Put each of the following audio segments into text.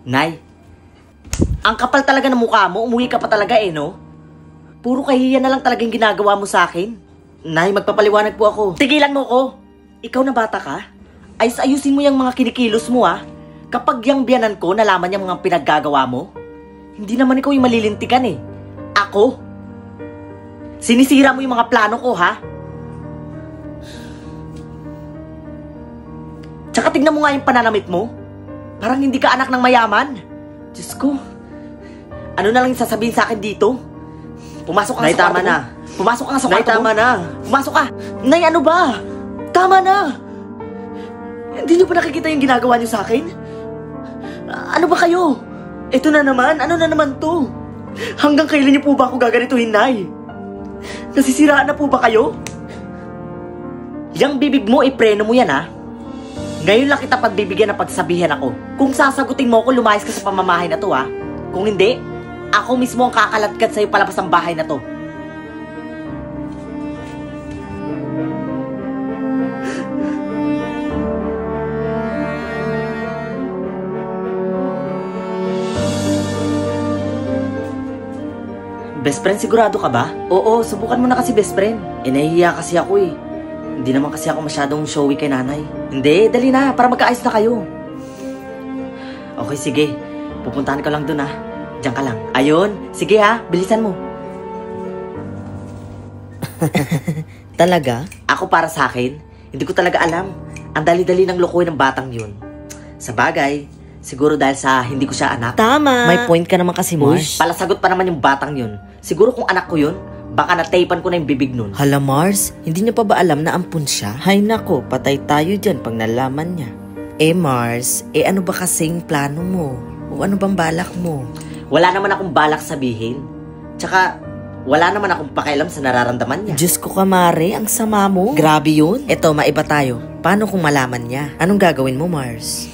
Nay, ang kapal talaga ng mukha mo. Umuwi ka pa talaga no? Puro kahiya na lang talagang ginagawa mo sa akin. Nay, magpapaliwanag po ako. Tigilan mo ko. Ikaw na bata ka? Ayusin mo yung mga kinikilos mo Kapag yung biyanan ko, nalaman yung mga pinaggagawa mo. Hindi naman ikaw yung malilintikan Ako? Sinisira mo yung mga plano ko Tsaka tignan mo nga yung pananamit mo. Parang hindi ka anak ng mayaman. Diyos ko. Ano na lang yung sasabihin sa akin dito? Pumasok ka nga sa kwarto mo. Pumasok ka nga sa kwarto mo. Nay, tama na. Pumasok ka. Nay, ano ba? Tama na. Hindi niyo pa nakikita yung ginagawa niyo sa akin? Ano ba kayo? Ito na naman. Ano na naman to? Hanggang kailan niyo po ba ako gaganituhin, Nay? Nasisiraan na po ba kayo? Yang bibig mo, ipreno mo yan, Ngayon lang kita pagbibigyan ng pagsabihan ako. Kung sasagutin mo ako, lumayas ka sa pamamahay na to, Kung hindi, ako mismo ang kakalatkat sa'yo palabas ng bahay na to. Best friend, sigurado ka ba? Oo, subukan mo na kasi best friend. Nahihiya kasi ako Hindi naman kasi ako masyadong showy kay nanay. Hindi, dali na, para magkaayos na kayo. Okay, sige. Pupuntahan ka lang dun Diyan ka lang. Ayun, sige bilisan mo. Talaga? Ako para sa akin, hindi ko talaga alam. Ang dali-dali ng lokohin ng batang yun. Sa bagay, siguro dahil sa hindi ko siya anak. Tama! May point ka naman kasi, Mars. Palasagot pa naman yung batang yun. Siguro kung anak ko yun, baka nataypan ko na yung bibig nun. Hala, Mars, hindi niya pa ba alam na ampun siya? Hay nako, patay tayo dyan pag nalaman niya. Mars, ano ba kasing plano mo? O ano bang balak mo? Wala naman akong balak sabihin. Tsaka, wala naman akong pakialam sa nararamdaman niya. Diyos ko, Kamare, ang sama mo. Grabe yun. Eto, maiba tayo. Paano kung malaman niya? Anong gagawin mo, Mars?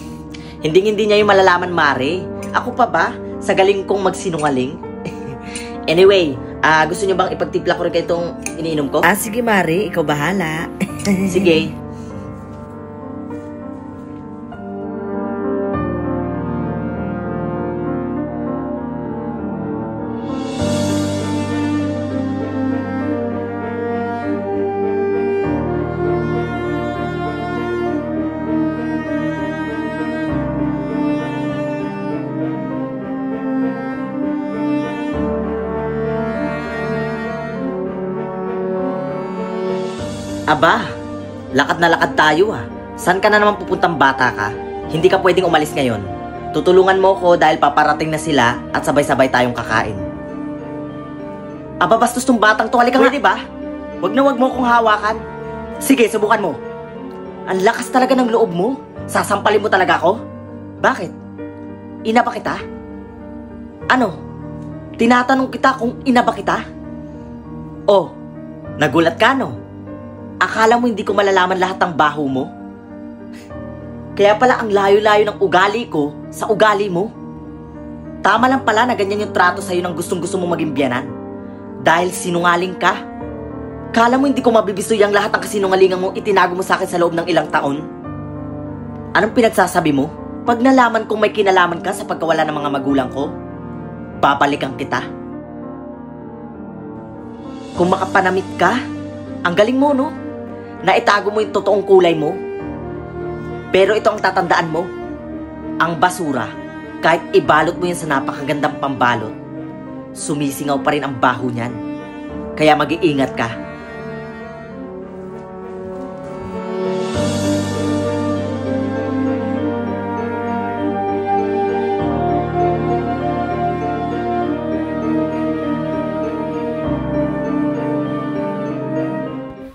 Hindi niya yung malalaman, Mare. Ako pa ba? Sa galing kong magsinungaling? Anyway, gusto niyo bang ipagtimpla ko rin kayo itong iniinom ko? Sige, Mare. Ikaw bahala. Sige. Aba, lakad na lakad tayo Saan ka na naman pupuntang bata ka? Hindi ka pwedeng umalis ngayon. Tutulungan mo ko dahil paparating na sila at sabay-sabay tayong kakain. Aba, bastos tong batang to. Halika nga, diba? Wag mo kong hawakan. Sige, subukan mo. Ang lakas talaga ng loob mo. Sasampalin mo talaga ako? Bakit? Ina ba kita? Ano? Tinatanong kita kung ina ba kita? Oh, nagulat ka no? Akala mo hindi ko malalaman lahat ng baho mo? Kaya pala ang layo-layo ng ugali ko sa ugali mo. Tama lang pala na ganyan yung trato sa'yo ng gustong-gusto mo maging biyanan. Dahil sinungaling ka. Kala mo hindi ko mabibisoy ang lahat ng kasinungalingan mo itinago mo sa akin sa loob ng ilang taon? Anong pinagsasabi mo? Pag nalaman kong may kinalaman ka sa pagkawala ng mga magulang ko, babalikan kita. Kung makapanamit ka, ang galing mo, no? Naitago mo yung totoong kulay mo. Pero ito ang tatandaan mo. Ang basura, kahit ibalot mo yan sa napakagandang pambalot, sumisingaw pa rin ang baho niyan. Kaya mag-iingat ka.